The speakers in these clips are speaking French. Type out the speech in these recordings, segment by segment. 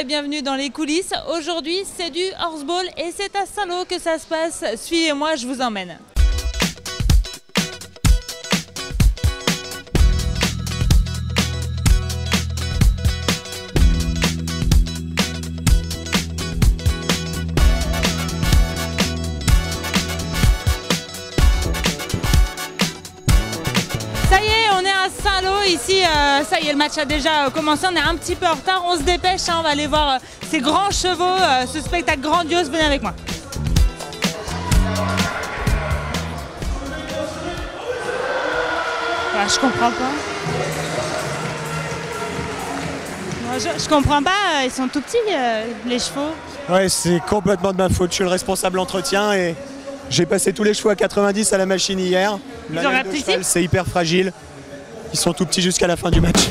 et bienvenue dans les coulisses. Aujourd'hui, c'est du horseball et c'est à Saint-Lô que ça se passe. Suivez-moi, je vous emmène. Ça y est, on est à Saint-Lô ici, ça y est, le match a déjà commencé, on est un petit peu en retard, on se dépêche, hein, on va aller voir ces grands chevaux, ce spectacle grandiose, venez avec moi. Ouais, je comprends pas. Moi, je comprends pas, ils sont tout petits les chevaux. Ouais, c'est complètement de ma faute, je suis le responsable entretien et j'ai passé tous les chevaux à 90 à la machine hier. Ils ont rétréci ? C'est hyper fragile. Ils sont tout petits jusqu'à la fin du match.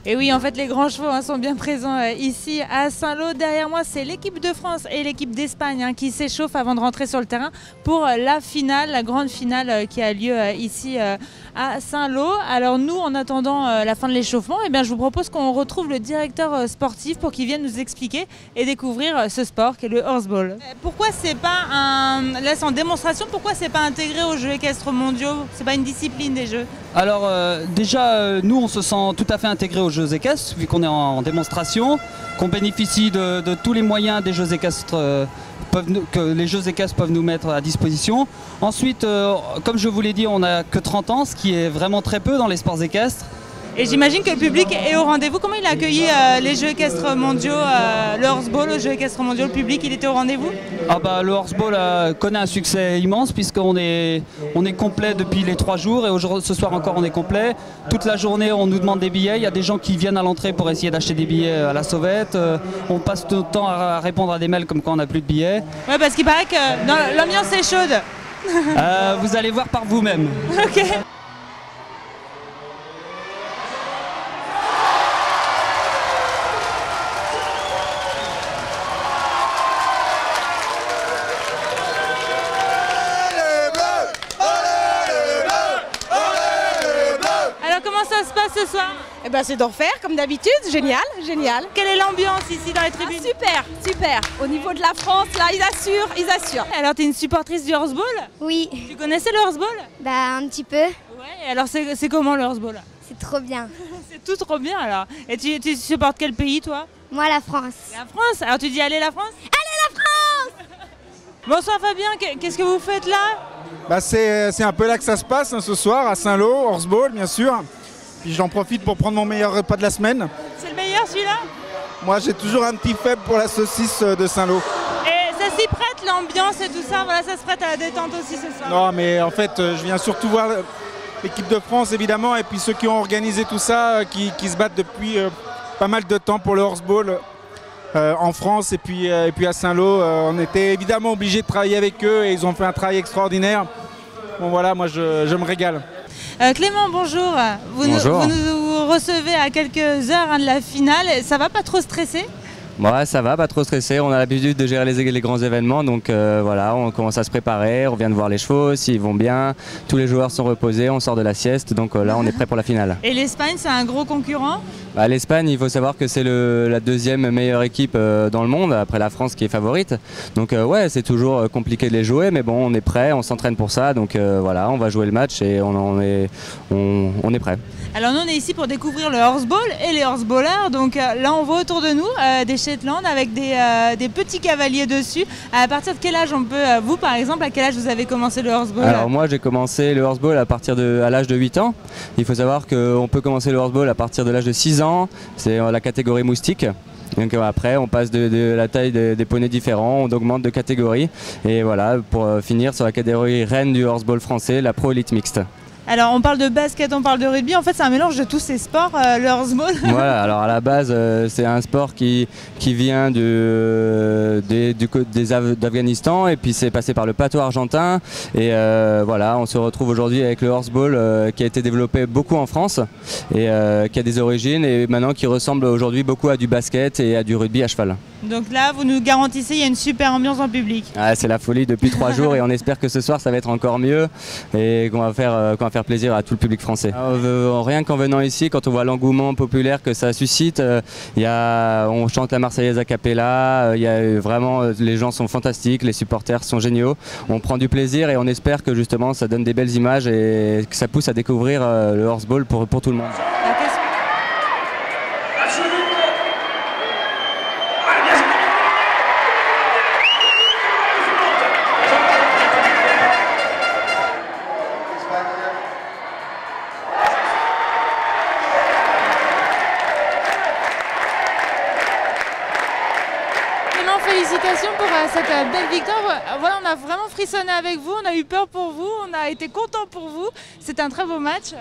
Et oui, en fait, les grands chevaux sont bien présents ici à Saint-Lô. Derrière moi, c'est l'équipe de France et l'équipe d'Espagne qui s'échauffent avant de rentrer sur le terrain pour la finale, la grande finale qui a lieu ici à Saint-Lô. Alors nous, en attendant la fin de l'échauffement, eh bien, je vous propose qu'on retrouve le directeur sportif pour qu'il vienne nous expliquer et découvrir ce sport qui est le horseball. Pourquoi c'est pas là c'est en démonstration, pourquoi c'est pas intégré aux Jeux équestres mondiaux? C'est pas une discipline des Jeux? Alors déjà, nous on se sent tout à fait intégrés aux Jeux équestres, vu qu'on est en démonstration, qu'on bénéficie de tous les moyens des Jeux équestres que les Jeux équestres peuvent nous mettre à disposition. Ensuite, comme je vous l'ai dit, on n'a que 30 ans, ce qui est vraiment très peu dans les sports équestres. Et j'imagine que le public est au rendez-vous. Comment il a accueilli les Jeux équestres mondiaux, le horseball aux Jeux équestres mondiaux? Le public, il était au rendez-vous? Ah bah, le horseball connaît un succès immense puisqu'on est complet depuis les 3 jours et ce soir encore on est complet. Toute la journée on nous demande des billets, il y a des gens qui viennent à l'entrée pour essayer d'acheter des billets à la sauvette. On passe tout le temps à répondre à des mails comme quoi on n'a plus de billets. Ouais, parce qu'il paraît que l'ambiance est chaude. Vous allez voir par vous-même. Ok. Ça se passe ce soir? Eh ben, c'est d'enfer comme d'habitude, génial, génial. Quelle est l'ambiance ici dans les tribunes? Super, super. Au niveau de la France, là, ils assurent. Alors, tu es une supportrice du horseball? Oui. Tu connaissais le horseball? Bah un petit peu. Ouais, alors c'est comment le horseball? C'est trop bien. C'est tout trop bien alors. Et tu supportes quel pays toi? Moi la France. La France? Alors tu dis allez la France? Allez la France! Bonsoir Fabien, qu'est-ce que vous faites là? Bah c'est un peu là que ça se passe ce soir à Saint-Lô, horseball bien sûr. Puis j'en profite pour prendre mon meilleur repas de la semaine. C'est le meilleur celui-là? Moi j'ai toujours un petit faible pour la saucisse de Saint-Lô. Et ça s'y prête l'ambiance et tout ça, voilà, ça se prête à la détente aussi ce soir? Non mais en fait je viens surtout voir l'équipe de France évidemment et puis ceux qui ont organisé tout ça, qui se battent depuis pas mal de temps pour le horseball en France et puis à Saint-Lô. On était évidemment obligés de travailler avec eux et ils ont fait un travail extraordinaire. Bon voilà, moi je me régale. Clément, bonjour. Bonjour. Vous nous recevez à quelques heures de la finale. Ça va, pas trop stressé? Ouais, ça va, pas trop stressé. On a l'habitude de gérer les grands événements, donc voilà, on commence à se préparer, on vient de voir les chevaux, s'ils vont bien, tous les joueurs sont reposés, on sort de la sieste, donc là on est prêt pour la finale. Et l'Espagne, c'est un gros concurrent? Bah, l'Espagne, il faut savoir que c'est la deuxième meilleure équipe dans le monde, après la France qui est favorite. Donc ouais, c'est toujours compliqué de les jouer, mais bon, on est prêt, on s'entraîne pour ça, donc voilà, on va jouer le match et on est prêt. Alors nous on est ici pour découvrir le horseball et les horseballers, donc là on voit autour de nous des Shetland avec des petits cavaliers dessus. À partir de quel âge on peut, vous par exemple, à quel âge vous avez commencé le horseball? Alors moi j'ai commencé le horseball à l'âge de 8 ans. Il faut savoir qu'on peut commencer le horseball à partir de l'âge de 6 ans, c'est la catégorie moustique. Donc après on passe de la taille des poneys différents, on augmente de catégorie et voilà pour finir sur la catégorie reine du horseball français, la Pro Elite Mixte. Alors on parle de basket, on parle de rugby, en fait c'est un mélange de tous ces sports, le horseball. Voilà, alors à la base c'est un sport qui vient d'Afghanistan et puis c'est passé par le plateau argentin et voilà, on se retrouve aujourd'hui avec le horseball qui a été développé beaucoup en France et qui a des origines et maintenant qui ressemble aujourd'hui beaucoup à du basket et à du rugby à cheval. Donc là vous nous garantissez il y a une super ambiance en public. Ah, c'est la folie depuis 3 jours et on espère que ce soir ça va être encore mieux et qu'on va faire plaisir à tout le public français. Rien qu'en venant ici, quand on voit l'engouement populaire que ça suscite, on chante la Marseillaise a cappella, vraiment les gens sont fantastiques, les supporters sont géniaux, on prend du plaisir et on espère que justement ça donne des belles images et que ça pousse à découvrir le horseball pour tout le monde. Félicitations pour cette belle victoire. Voilà, on a vraiment frissonné avec vous, on a eu peur pour vous, on a été content pour vous. C'était un très beau match.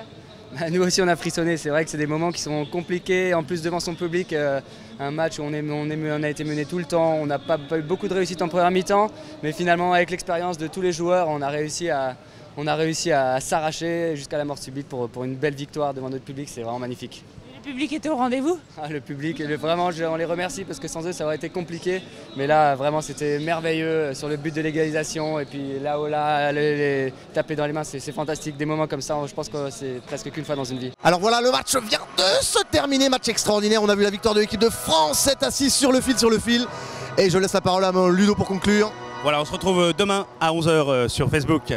Nous aussi on a frissonné, c'est vrai que c'est des moments qui sont compliqués, en plus devant son public, un match où on a été mené tout le temps, on n'a pas eu beaucoup de réussite en première mi-temps, mais finalement avec l'expérience de tous les joueurs, on a réussi à s'arracher jusqu'à la mort subite pour une belle victoire devant notre public, c'est vraiment magnifique. Le public était au rendez-vous? Le public, vraiment on les remercie parce que sans eux ça aurait été compliqué, mais là vraiment c'était merveilleux sur le but de l'égalisation et puis là, les taper dans les mains c'est fantastique, des moments comme ça je pense que c'est presque qu'une fois dans une vie. Alors voilà, le match vient de se terminer, match extraordinaire, on a vu la victoire de l'équipe de France, 7-6 sur le fil et je laisse la parole à mon Ludo pour conclure. Voilà, on se retrouve demain à 11 h sur Facebook.